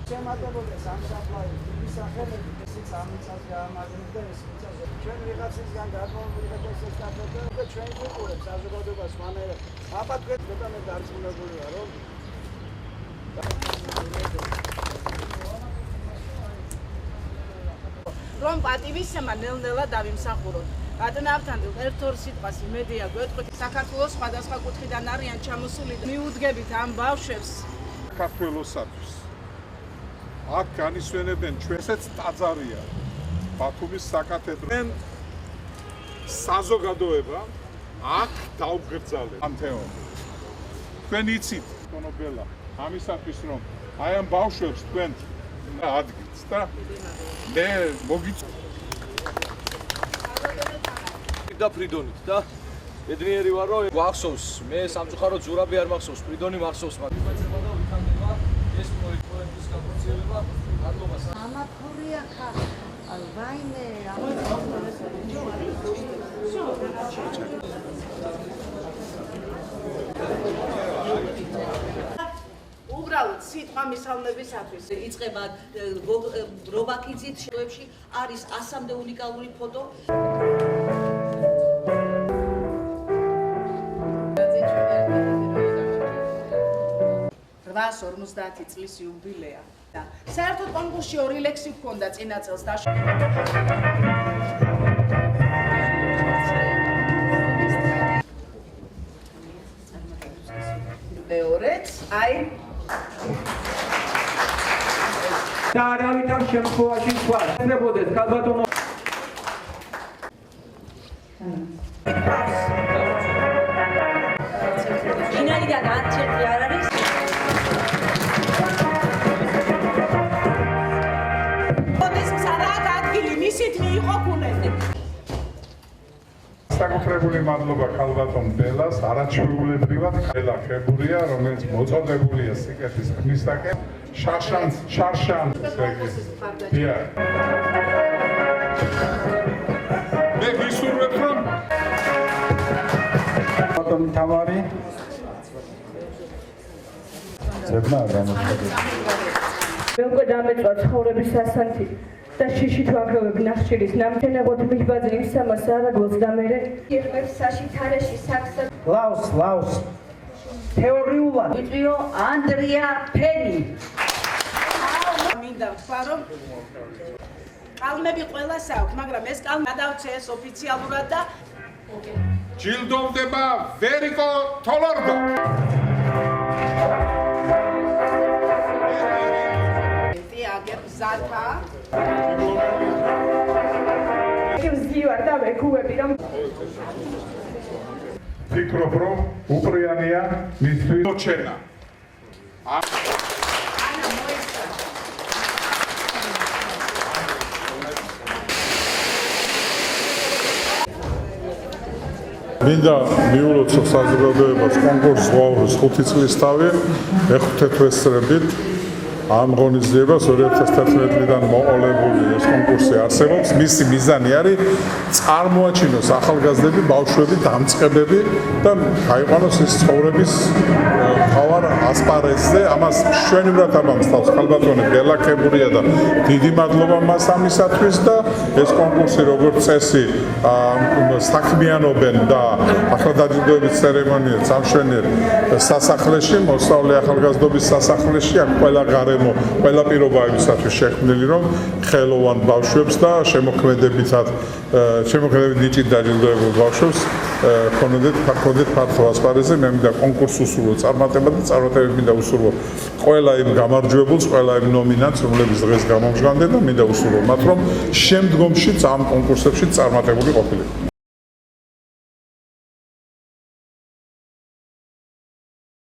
შემატებოდა სამსაფლაოს დიდი სახელები, ესეც ამიცას გაამაგრებდა ეს მიწაზე. ჩვენ ვიღაცისგან გადმოვიღეთ ეს ესტაფეტა და ჩვენ ვიყურებთ საზოგადოებას მანერა. აბა თქვენ ცოტა მე დარწმუნებული ვარ, რომ პატივისცემა ნელ-ნელა დავიმსახუროთ. ბატონავთან ერთ-ორ სიტყვას იმედია გვეტყვით, საქართველოს სხვადასხვა კუთხიდან არიან ჩამოსული. მიუდგებით ამ ბავშვებს საქართველოსათვის. აქ განისვენებენ ჩვენსაც ტაძარია. ბათუმის საკათედრო. საზოგადოება აქ დაუგრძალეთ. ანთეო. თქვენ იცით, კონობელა, ამისათვის რომ აი ამ ბავშვებს თქვენ ადგილს და მე მოგიწევთ და ფრიდონით და ბედნიერი ვარ რომ გვახსოვს მე სამწუხაროდ ზურაბი არ მახსოვს ფრიდონი მახსოვს მაგრამ და ვითარდება ეს პროექტის განხორციელება მადლობას ამაფორია ხა ვაიმე უბრალოდ სიტყვა მისალმებისათვის იწყება რობაქიძის შოებში არის 100-მდე უნიკალური ფოტო 850 წლის იუბილეა და საერთოდ კონკურსში 2 ლექსი ჰქონდა წინა წელს და მეორეც აი და არავით ამ შემთხვევაში თქვა ნებოდეს ქალბატონო ფინალიდან 10 წელი არ არის ისით მიიღო კუნეზე. საკუთრებული მადლობა ქალბატონ ბელას, არაჩვეულებრივად ბელა ხებურია, რომელიც მოწოდებულია სიკეთის ქმნისაკენ. შარშან დია. მე ვისურვებ რომ ბატონი თამარი ზებნა გამოცხადდა. მე უკვე დამეწვა ცხოვრების სასანთი. და შიშით ვაგროვებ ნახშირის ნამჩენებოდ მიბაძე ისამას არაგლოს და მერე იღებს საშითარეში საქსა ლავს თეორიულად ვიწვიო ანდრია ფენი მინდა ვთქვა რომ კალმები ყველას აქვს მაგრამ ეს კალმი გადავწეს ოფიციალურად და ჯილდოვდება ვერიკო თოლორდო აგერ ზათა ვზივარ და ვეგუები რომ ფიქრობ რომ უპრიანია მისთვის მოჩენა მინდა მიულოცო საზოგადოებას კონკურსს ვაურის 5 წლის თავი მეხუთე თვესწრებით ამ ღონისძიებას 2011-დან მოყოლებული ეს კონკურსი არსებობს. მისი მიზანი არის წარმოაჩინოს ახალგაზრდები, ბავშვები, დამწყებები და გაიყვანოს ის ცხოვრების მთავარ ასპარეზზე. ამას მშვენივრად ამამსთავს ქალბატონი ბელა ხებურია და დიდი მადლობა მას ამისათვის და ეს კონკურსი როგორც წესი საქმიანობენ და ახლადაჯილდოების ცერემონია სამშვენიერ სასახლეში, მოსწავლე ახალგაზრდობის სასახლეში, აქ ყველა ყველა პირობებისათვის შექმნილი რომ ხელოვან ბავშვებს და შემოქმედებითად ნიჭით დაჯილდოებულ ბავშვებს ქონოდეთ ფართო ასპარეზზე. მე მინდა კონკურსს უსურვო წარმატება და წარმატებები მინდა უსურვო ყველა იმ გამარჯვებულს, ყველა იმ ნომინანტს, რომლებიც დღეს გამომჟღავნდნენ და მინდა უსურვო მათ რომ შემდგომშიც ამ კონკურსებში წარმატებული ყოფილიყო.